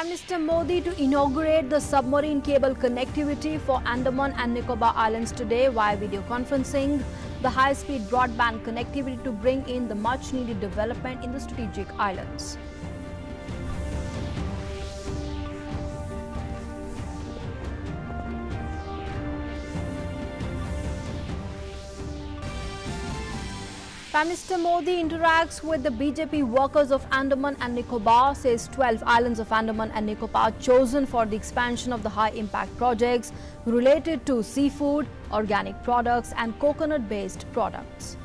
Prime Minister Modi to inaugurate the submarine cable connectivity for Andaman and Nicobar Islands today via video conferencing. The high-speed broadband connectivity to bring in the much-needed development in the strategic islands. Prime Minister Modi interacts with the BJP workers of Andaman and Nicobar, says 12 islands of Andaman and Nicobar chosen for the expansion of the high-impact projects related to seafood, organic products and coconut-based products.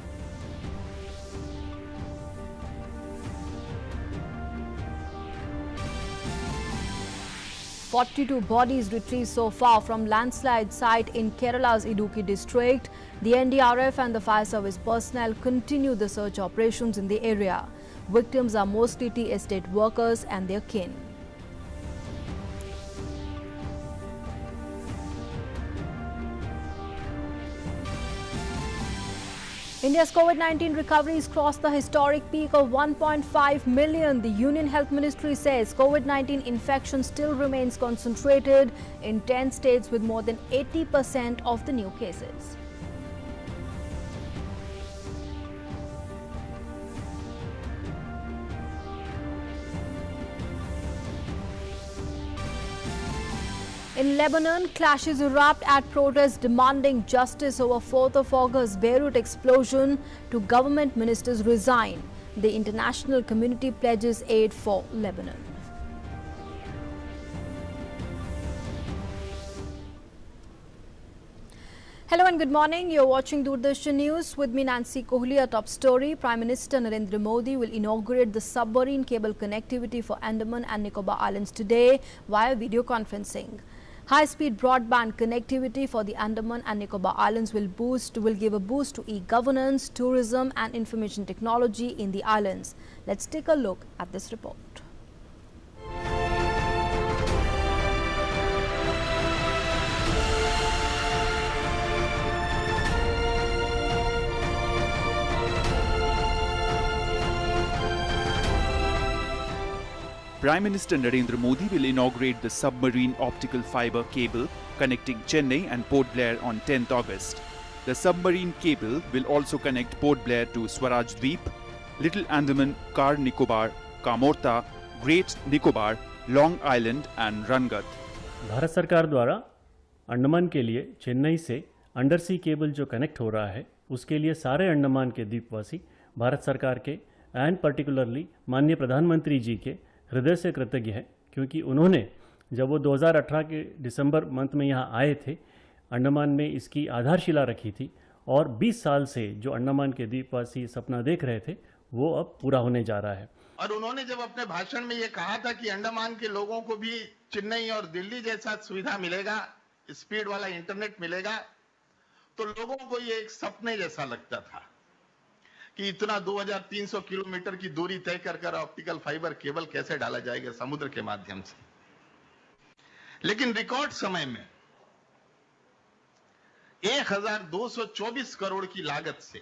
"42 bodies retrieved so far from landslide site in Kerala's Idukki district. The NDRF and the fire service personnel continue the search operations in the area. Victims are mostly tea estate workers and their kin. India's COVID-19 recoveries crossed the historic peak of 1.5 million. The Union Health Ministry says COVID-19 infection still remains concentrated in 10 states with more than 80% of the new cases. In Lebanon, clashes erupt at protests demanding justice over 4th of August Beirut explosion. Two government ministers resign. The international community pledges aid for Lebanon. Hello and good morning. You're watching Doordarshan News with me, Nancy Kohli. A top story: Prime Minister Narendra Modi will inaugurate the submarine cable connectivity for Andaman and Nicobar Islands today via video conferencing. High-speed broadband connectivity for the Andaman and Nicobar Islands will give a boost to e-governance, tourism and information technology in the islands. Let's take a look at this report. Prime Minister Narendra Modi will inaugurate the submarine optical fiber cable connecting Chennai and Port Blair on 10th August. The submarine cable will also connect Port Blair to Swaraj Dweep, Little Andaman, Car Nicobar, Kamorta, Great Nicobar, Long Island and Rangat. Bharat सरकार द्वारा अंडमान के लिए चेन्नई से under सी cable जो connect हो रहा है उसके लिए सारे अंडमान के द्वीपवासी भारत सरकार के एंड पर्टिकुलरली माननीय प्रधानमंत्री जी के हृदय से कृतज्ञ है, क्योंकि उन्होंने जब वो 2018 के दिसंबर मंथ में यहाँ आए थे अंडमान में इसकी आधारशिला रखी थी और 20 साल से जो अंडमान के द्वीपवासी सपना देख रहे थे वो अब पूरा होने जा रहा है। और उन्होंने जब अपने भाषण में ये कहा था कि अंडमान के लोगों को भी चेन्नई और दिल्ली जैसा सुविधा मिलेगा, स्पीड वाला इंटरनेट मिलेगा, तो लोगों को ये एक सपने जैसा लगता था कि इतना 2300 किलोमीटर की दूरी तय कर ऑप्टिकल फाइबर केबल कैसे डाला जाएगा समुद्र के माध्यम से। लेकिन रिकॉर्ड समय में 1224 करोड़ की लागत से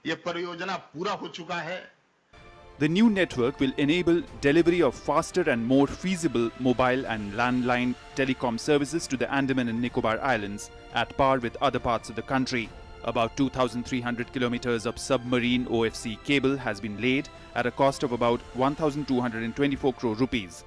यह परियोजना पूरा हो चुका है। The new network will enable delivery of faster and more feasible mobile and landline telecom services to the Andaman and Nicobar Islands at par with other parts of the country. About 2,300 kilometers of submarine OFC cable has been laid at a cost of about 1,224 crore rupees.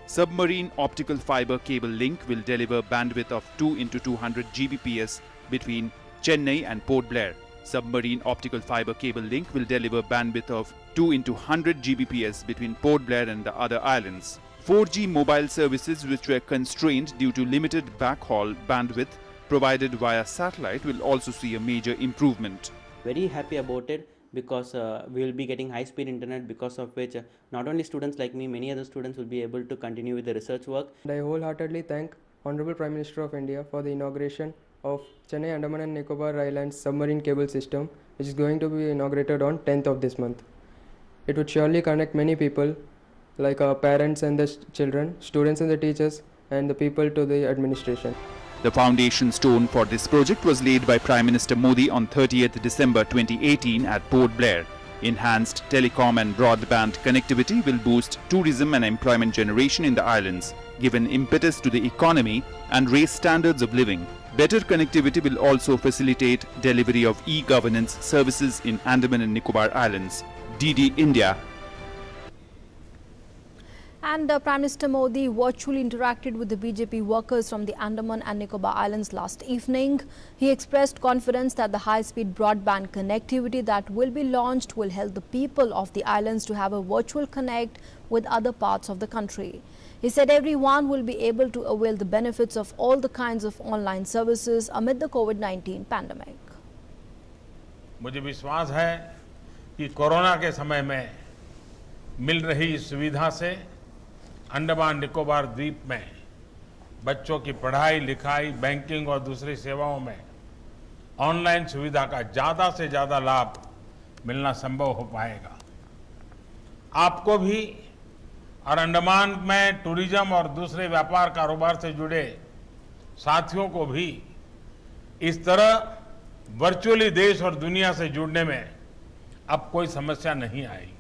Submarine optical fiber cable link will deliver bandwidth of 2 into 200 Gbps between Chennai and Port Blair. Submarine optical fiber cable link will deliver bandwidth of 2 into 100 Gbps between Port Blair and the other islands. 4G mobile services which were constrained due to limited backhaul bandwidth provided via satellite will also see a major improvement. Very happy about it because we will be getting high speed internet, because of which not only students like me, many other students will be able to continue with the research work. And I wholeheartedly thank Honorable Prime Minister of India for the inauguration of Chennai, Andaman and Nicobar Islands submarine cable system, which is going to be inaugurated on 10th of this month. It would surely connect many people like our parents and the children, students and the teachers and the people to the administration. The foundation stone for this project was laid by Prime Minister Modi on 30th December 2018 at Port Blair. Enhanced telecom and broadband connectivity will boost tourism and employment generation in the islands, give an impetus to the economy and raise standards of living. Better connectivity will also facilitate delivery of e-governance services in Andaman and Nicobar Islands. DD India. And Prime Minister Modi virtually interacted with the BJP workers from the Andaman and Nicobar Islands last evening. He expressed confidence that the high-speed broadband connectivity that will be launched will help the people of the islands to have a virtual connect with other parts of the country. He said everyone will be able to avail the benefits of all the kinds of online services amid the COVID-19 pandemic. मुझे विश्वास है कि corona के समय में मिल रही इस सुविधा से अंडमान निकोबार द्वीप में बच्चों की पढ़ाई लिखाई बैंकिंग और दूसरी सेवाओं में ऑनलाइन सुविधा का ज़्यादा से ज़्यादा लाभ मिलना संभव हो पाएगा। आपको भी और अंडमान में टूरिज्म और दूसरे व्यापार कारोबार से जुड़े साथियों को भी इस तरह वर्चुअली देश और दुनिया से जुड़ने में अब कोई समस्या नहीं आएगी।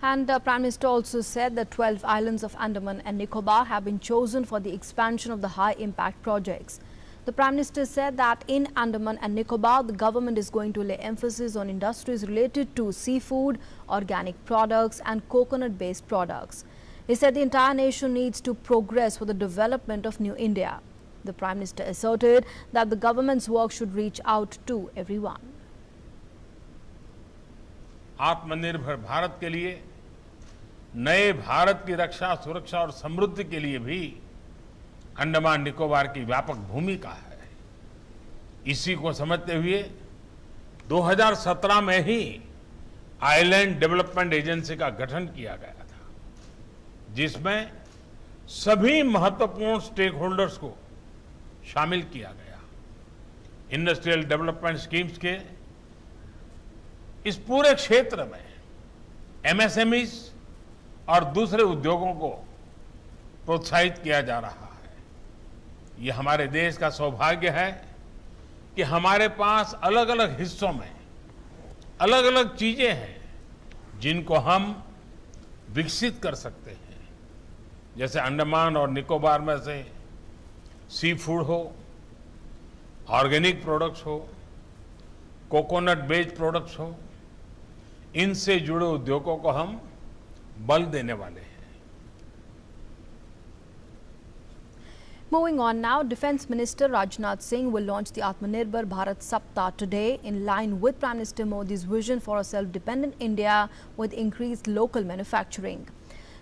And Prime Minister also said that 12 islands of Andaman and Nicobar have been chosen for the expansion of the high-impact projects. The Prime Minister said that in Andaman and Nicobar, the government is going to lay emphasis on industries related to seafood, organic products and coconut-based products. He said the entire nation needs to progress for the development of New India. The Prime Minister asserted that the government's work should reach out to everyone. आत्मनिर्भर भारत के लिए, नए भारत की रक्षा, सुरक्षा और समृद्धि के लिए भी अंडमान निकोबार की व्यापक भूमिका है। इसी को समझते हुए 2017 में ही आइलैंड डेवलपमेंट एजेंसी का गठन किया गया था, जिसमें सभी महत्वपूर्ण स्टेक होल्डर्स को शामिल किया गया। इंडस्ट्रियल डेवलपमेंट स्कीम्स के इस पूरे क्षेत्र में एमएसएमईज और दूसरे उद्योगों को प्रोत्साहित किया जा रहा है। ये हमारे देश का सौभाग्य है कि हमारे पास अलग अलग हिस्सों में अलग अलग चीजें हैं जिनको हम विकसित कर सकते हैं। जैसे अंडमान और निकोबार में से सी फूड हो, ऑर्गेनिक प्रोडक्ट्स हो, कोकोनट बेस्ड प्रोडक्ट्स हो, इनसे जुड़े उद्योगों को हम बल देने वाले हैं। Moving on now, Defence Minister Rajnath Singh will launch the Atmanirbhar Bharat Saptah today in line with Prime Minister Modi's vision for a self-dependent India with increased local manufacturing.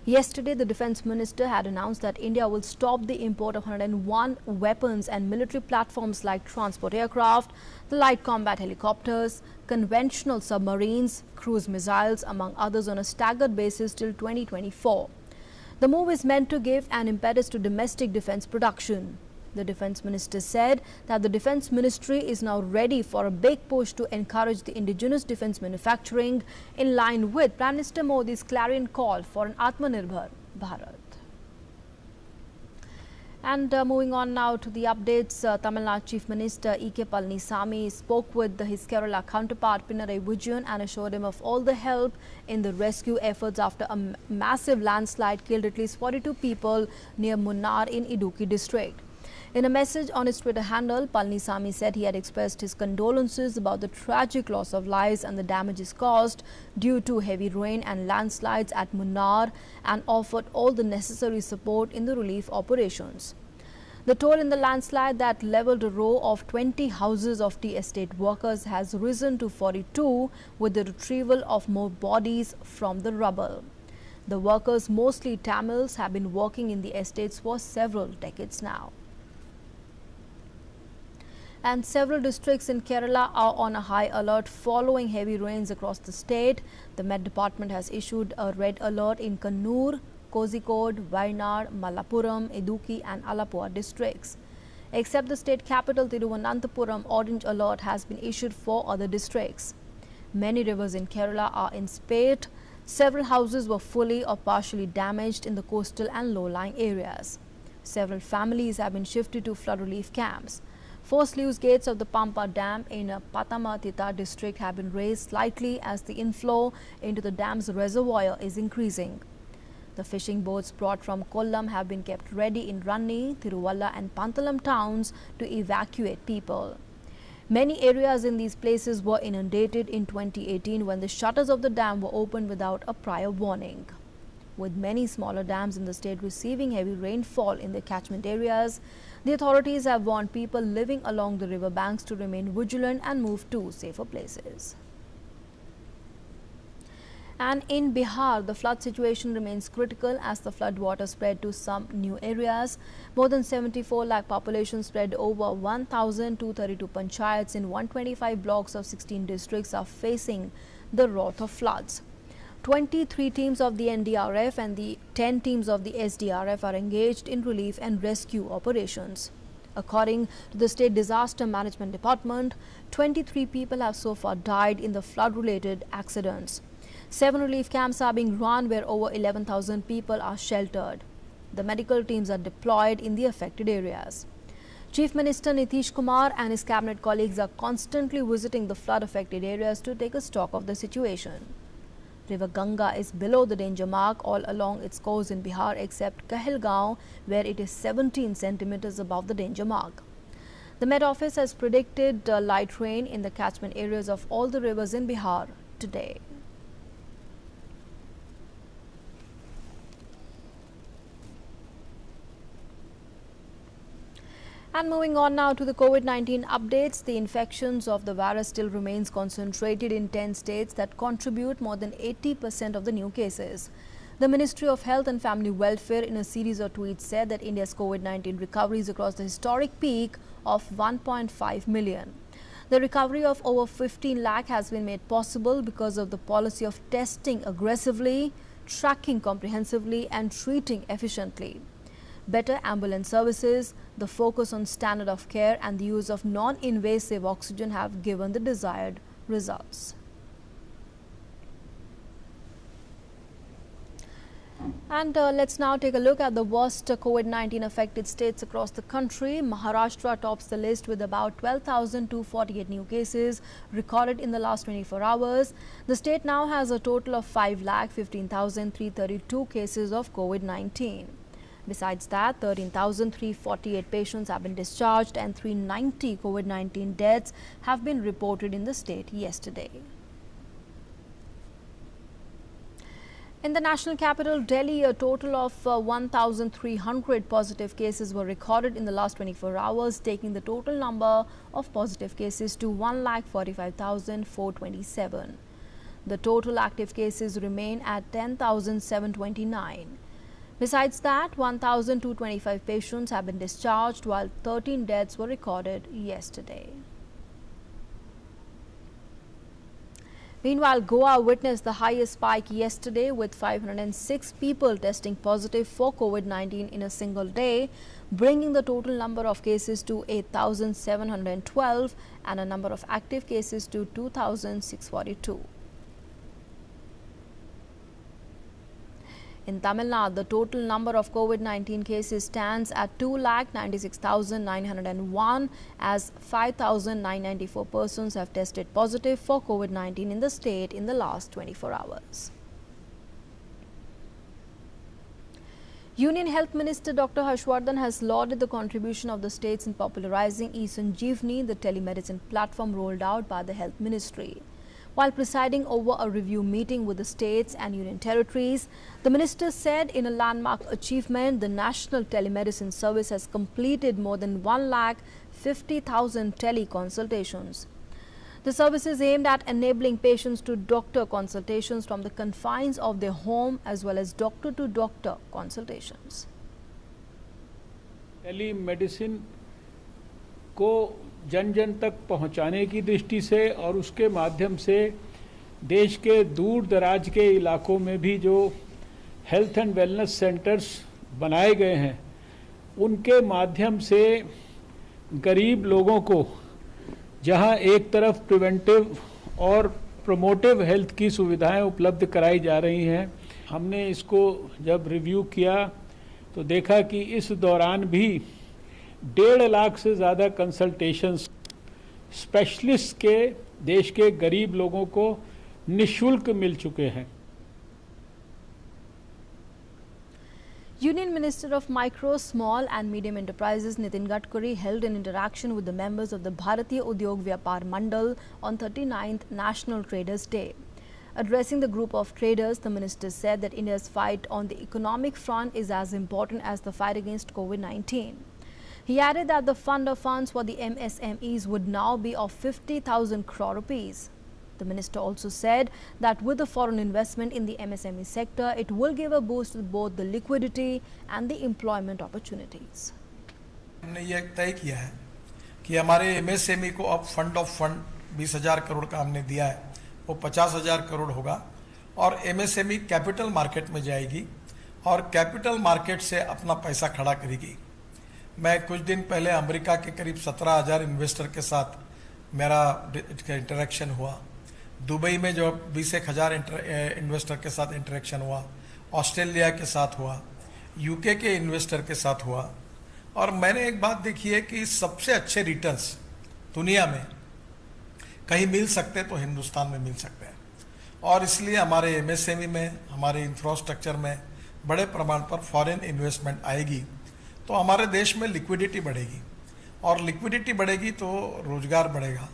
Yesterday, the Defence Minister had announced that India will stop the import of 101 weapons and military platforms like transport aircraft, the light combat helicopters, conventional submarines, cruise missiles, among others, on a staggered basis till 2024. The move is meant to give an impetus to domestic defence production. The Defence Minister said that the Defence Ministry is now ready for a big push to encourage the indigenous defence manufacturing in line with Prime Minister Modi's clarion call for an Atmanirbhar Bharat. And moving on now to the updates, Tamil Nadu Chief Minister E.K. Palnisamy spoke with his Kerala counterpart Pinarayi Vijayan and assured him of all the help in the rescue efforts after a massive landslide killed at least 42 people near Munnar in Idukki district. In a message on his Twitter handle, Palnisamy said he had expressed his condolences about the tragic loss of lives and the damages caused due to heavy rain and landslides at Munnar and offered all the necessary support in the relief operations. The toll in the landslide that leveled a row of 20 houses of tea estate workers has risen to 42 with the retrieval of more bodies from the rubble. The workers, mostly Tamils, have been working in the estates for several decades now. And several districts in Kerala are on a high alert following heavy rains across the state. The Met Department has issued a red alert in Kannur, Kozhikode, Wayanad, Malappuram, Idukki and Alappuzha districts. Except the state capital Thiruvananthapuram, orange alert has been issued for other districts. Many rivers in Kerala are in spate. Several houses were fully or partially damaged in the coastal and low-lying areas. Several families have been shifted to flood relief camps. Four sluice gates of the Pampa Dam in Patamatita district have been raised slightly as the inflow into the dam's reservoir is increasing. The fishing boats brought from Kollam have been kept ready in Ranni, Tiruvalla and Pantalam towns to evacuate people. Many areas in these places were inundated in 2018 when the shutters of the dam were opened without a prior warning. With many smaller dams in the state receiving heavy rainfall in their catchment areas, the authorities have warned people living along the river banks to remain vigilant and move to safer places. And in Bihar, the flood situation remains critical as the flood water spread to some new areas. More than 74 lakh population spread over 1,232 panchayats in 125 blocks of 16 districts are facing the wrath of floods. 23 teams of the NDRF and the 10 teams of the SDRF are engaged in relief and rescue operations. According to the State Disaster Management Department, 23 people have so far died in the flood-related accidents. 7 relief camps are being run where over 11,000 people are sheltered. The medical teams are deployed in the affected areas. Chief Minister Nitish Kumar and his cabinet colleagues are constantly visiting the flood-affected areas to take a stock of the situation. River Ganga is below the danger mark all along its course in Bihar except Kahalgaon, where it is 17 centimeters above the danger mark. The Met Office has predicted light rain in the catchment areas of all the rivers in Bihar today. And moving on now to the COVID-19 updates, the infections of the virus still remains concentrated in 10 states that contribute more than 80% of the new cases. The Ministry of Health and Family Welfare in a series of tweets said that India's COVID-19 recoveries across the historic peak of 1.5 million. The recovery of over 15 lakh has been made possible because of the policy of testing aggressively, tracking comprehensively and treating efficiently. Better ambulance services, the focus on standard of care and the use of non-invasive oxygen have given the desired results. And let's now take a look at the worst COVID-19 affected states across the country. Maharashtra tops the list with about 12,248 new cases recorded in the last 24 hours. The state now has a total of 5,15,332 cases of COVID-19. Besides that, 13,348 patients have been discharged and 390 COVID-19 deaths have been reported in the state yesterday. In the national capital, Delhi, a total of 1,300 positive cases were recorded in the last 24 hours, taking the total number of positive cases to 1,45,427. The total active cases remain at 10,729. Besides that, 1,225 patients have been discharged while 13 deaths were recorded yesterday. Meanwhile, Goa witnessed the highest spike yesterday with 506 people testing positive for COVID-19 in a single day, bringing the total number of cases to 8,712 and a number of active cases to 2,642. In Tamil Nadu, the total number of COVID-19 cases stands at 2,96,901 as 5,994 persons have tested positive for COVID-19 in the state in the last 24 hours. Union Health Minister Dr. Harshvardhan has lauded the contribution of the states in popularizing e-Sanjeevani, the telemedicine platform rolled out by the Health Ministry. While presiding over a review meeting with the states and union territories, the minister said in a landmark achievement, the National Telemedicine Service has completed more than 1,50,000 teleconsultations. The service is aimed at enabling patients to doctor consultations from the confines of their home as well as doctor-to-doctor consultations. Telemedicine को जन जन तक पहुंचाने की दृष्टि से और उसके माध्यम से देश के दूर दराज के इलाकों में भी जो हेल्थ एंड वेलनेस सेंटर्स बनाए गए हैं उनके माध्यम से गरीब लोगों को जहां एक तरफ प्रिवेंटिव और प्रोमोटिव हेल्थ की सुविधाएं उपलब्ध कराई जा रही हैं, हमने इसको जब रिव्यू किया तो देखा कि इस दौरान भी 1.5 लाख से ज़्यादा कंसल्टेशंस स्पेशलिस्ट के देश के गरीब लोगों को निःशुल्क मिल चुके हैं। Union Minister of Micro, Small and Medium Enterprises Nitin Gadkari held an interaction with the members of the Bharatiya Udyog Vyapar Mandal on 39th National Traders Day. Addressing the group of traders, the minister said that India's fight on the economic front is as important as the fight against COVID-19. He added that the fund of funds for the MSMEs would now be of 50,000 crore rupees. The minister also said that with the foreign investment in the MSME sector, it will give a boost to both the liquidity and the employment opportunities. हमने ये तय किया है कि हमारे MSME को अब fund of fund 20,000 crore का हमने दिया है, वो 50,000 करोड़ होगा और MSME कैपिटल मार्केट में जाएगी और कैपिटल मार्केट से अपना पैसा खड़ा करेगी। मैं कुछ दिन पहले अमेरिका के करीब 17,000 इन्वेस्टर के साथ मेरा इंटरेक्शन हुआ, दुबई में जो 20,000 इन्वेस्टर के साथ इंटरेक्शन हुआ, ऑस्ट्रेलिया के साथ हुआ, यूके के इन्वेस्टर के साथ हुआ और मैंने एक बात देखी है कि सबसे अच्छे रिटर्न्स दुनिया में कहीं मिल सकते तो हिंदुस्तान में मिल सकते हैं और इसलिए हमारे MSME में, हमारे इंफ्रास्ट्रक्चर में बड़े प्रमाण पर फॉरेन इन्वेस्टमेंट आएगी तो हमारे देश में लिक्विडिटी बढ़ेगी और लिक्विडिटी बढ़ेगी तो रोजगार बढ़ेगा।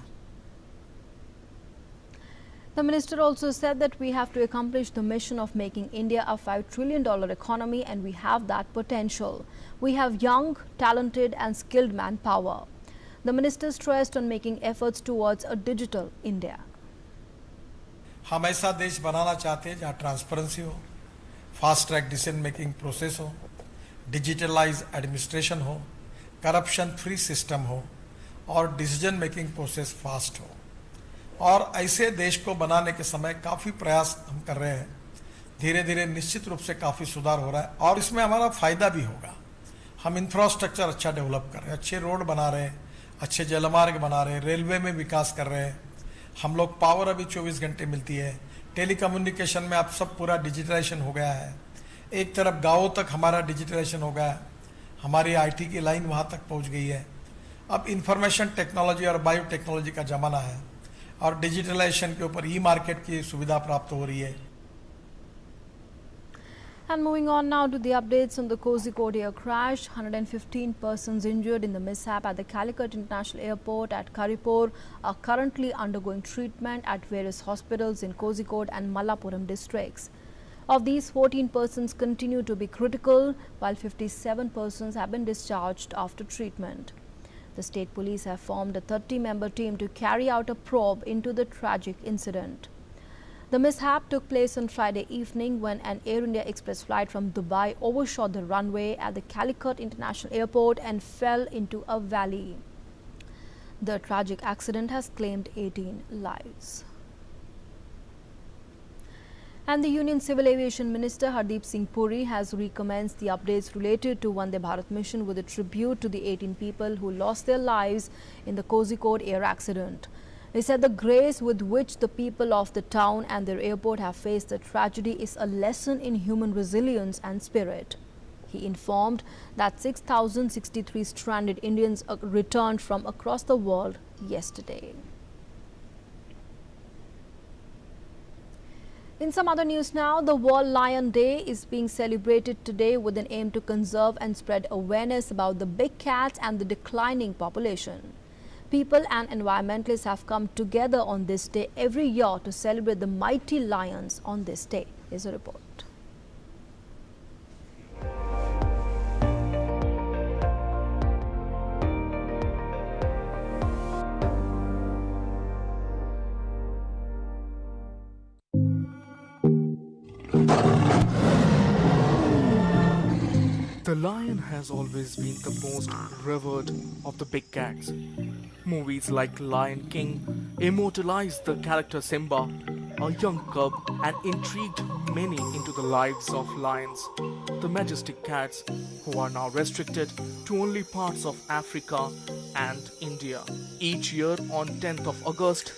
The minister also said that we have to accomplish the mission of making India a $5 trillion economy, and we have that potential. We have young, talented and skilled manpower. The minister stressed on making efforts towards a digital India. हम ऐसा देश बनाना चाहते हैं जहाँ transparency हो, fast track decision making process हो, digitalise administration हो, corruption free system हो और डिसीजन मेकिंग प्रोसेस फास्ट हो। और ऐसे देश को बनाने के समय काफ़ी प्रयास हम कर रहे हैं, धीरे धीरे निश्चित रूप से काफ़ी सुधार हो रहा है और इसमें हमारा फ़ायदा भी होगा। हम इंफ्रास्ट्रक्चर अच्छा डेवलप कर रहे हैं, अच्छे रोड बना रहे हैं, अच्छे जलमार्ग बना रहे हैं, रेलवे में विकास कर रहे हैं, हम लोग पावर अभी 24 घंटे मिलती है, टेलीकम्युनिकेशन में अब सब पूरा डिजिटलाइजेशन हो गया है, एक तरफ गाँवों तक हमारा डिजिटलाइजेशन हो गया है, हमारी IT की लाइन वहाँ तक पहुँच गई है। अब इंफॉर्मेशन टेक्नोलॉजी और बायोटेक्नोलॉजी का ज़माना है और डिजिटलाइजेशन के ऊपर ई-मार्केट की सुविधा प्राप्त हो रही है। And moving on now to the updates on the Kozhikode air crash. 115 persons injured in the mishap at the Calicut International Airport at Karipur are currently undergoing treatment at various hospitals in Kozhikode and Malappuram districts. Of these, 14 persons continue to be critical, while 57 persons have been discharged after treatment. The state police have formed a 30-member team to carry out a probe into the tragic incident. The mishap took place on Friday evening when an Air India Express flight from Dubai overshot the runway at the Calicut International Airport and fell into a valley. The tragic accident has claimed 18 lives. And the Union Civil Aviation Minister Hardeep Singh Puri has recommenced the updates related to Vande Bharat mission with a tribute to the 18 people who lost their lives in the Kozhikode air accident. He said the grace with which the people of the town and their airport have faced the tragedy is a lesson in human resilience and spirit. He informed that 6,063 stranded Indians returned from across the world yesterday. In some other news now, the World Lion Day is being celebrated today with an aim to conserve and spread awareness about the big cats and the declining population. People and environmentalists have come together on this day every year to celebrate the mighty lions on this day. Here's a report. The lion has always been the most revered of the big cats. Movies like Lion King immortalized the character Simba, a young cub, and intrigued many into the lives of lions, the majestic cats who are now restricted to only parts of Africa and India. Each year on 10th of August,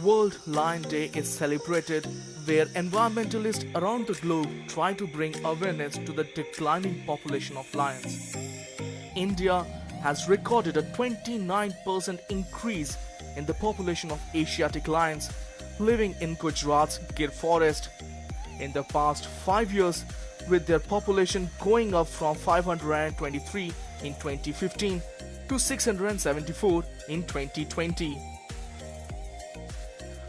World Lion Day is celebrated, where environmentalists around the globe try to bring awareness to the declining population of lions. India has recorded a 29% increase in the population of Asiatic lions living in Gujarat's Gir forest. In the past 5 years, with their population going up from 523 in 2015 to 674 in 2020.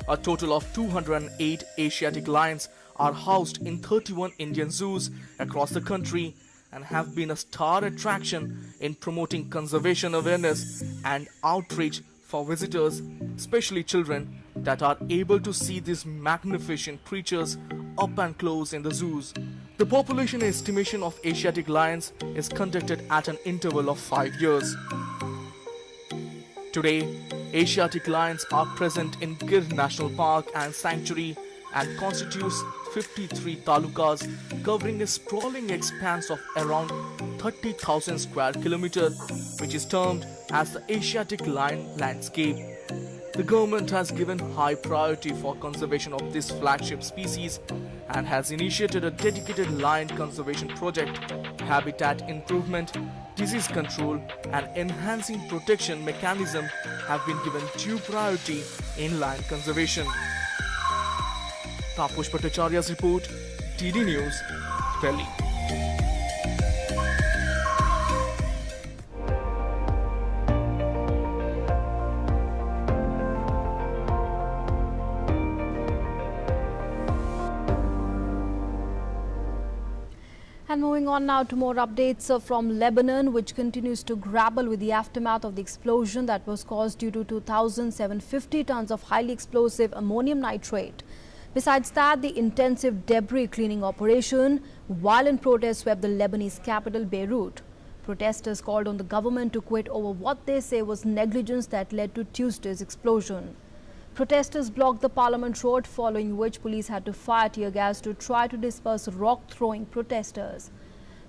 A total of 208 Asiatic lions are housed in 31 Indian zoos across the country and have been a star attraction in promoting conservation awareness and outreach for visitors, especially children, that are able to see these magnificent creatures up and close in the zoos. The population estimation of Asiatic lions is conducted at an interval of 5 years. Today, Asiatic lions are present in Gir National Park and Sanctuary and constitutes 53 talukas covering a sprawling expanse of around 30,000 square kilometers, which is termed as the Asiatic lion landscape. The government has given high priority for conservation of this flagship species and has initiated a dedicated lion conservation project. Habitat improvement, disease control and enhancing protection mechanism have been given due priority in lion conservation. Taposh Bhattacharya's report, TD News, Delhi. And moving on now to more updates from Lebanon, which continues to grapple with the aftermath of the explosion that was caused due to 2,750 tons of highly explosive ammonium nitrate. Besides that, the intensive debris cleaning operation, violent protests swept the Lebanese capital, Beirut. Protesters called on the government to quit over what they say was negligence that led to Tuesday's explosion. Protesters blocked the Parliament Road, following which police had to fire tear gas to try to disperse rock-throwing protesters.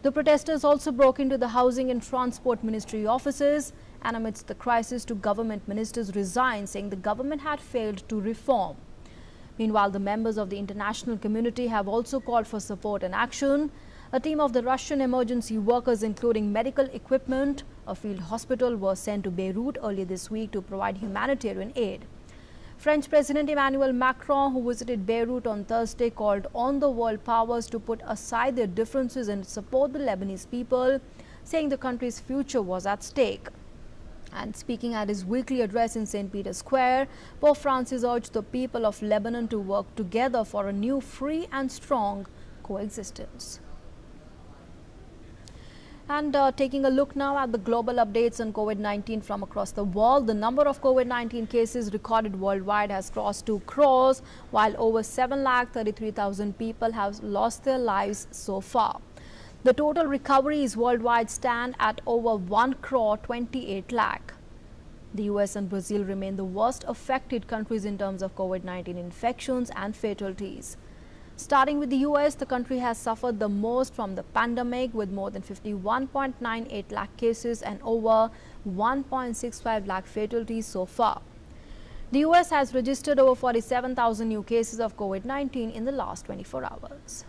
The protesters also broke into the Housing and Transport Ministry offices, and amidst the crisis, two government ministers resigned, saying the government had failed to reform. Meanwhile, the members of the international community have also called for support and action. A team of the Russian emergency workers, including medical equipment, a field hospital, were sent to Beirut earlier this week to provide humanitarian aid. French President Emmanuel Macron, who visited Beirut on Thursday, called on the world powers to put aside their differences and support the Lebanese people, saying the country's future was at stake. And speaking at his weekly address in St. Peter's Square, Pope Francis urged the people of Lebanon to work together for a new, free and strong coexistence. And taking a look now at the global updates on COVID-19 from across the world, the number of COVID-19 cases recorded worldwide has crossed 2 crores, while over 7,33,000 people have lost their lives so far. The total recoveries worldwide stand at over 1 crore 28 lakh. The US and Brazil remain the worst affected countries in terms of COVID-19 infections and fatalities. Starting with the US, the country has suffered the most from the pandemic, with more than 51.98 lakh cases and over 1.65 lakh fatalities so far. The US has registered over 47,000 new cases of COVID-19 in the last 24 hours.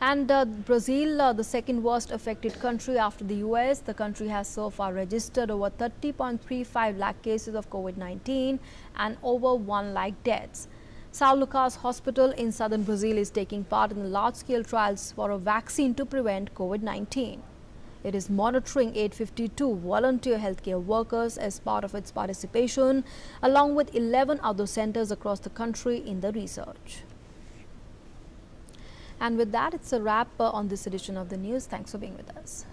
And Brazil, the second worst affected country after the US, the country has so far registered over 30.35 lakh cases of COVID-19 and over 1 lakh deaths. São Lucas Hospital in southern Brazil is taking part in the large-scale trials for a vaccine to prevent COVID-19. It is monitoring 852 volunteer healthcare workers as part of its participation, along with 11 other centers across the country in the research. And with that, it's a wrap on this edition of the news. Thanks for being with us.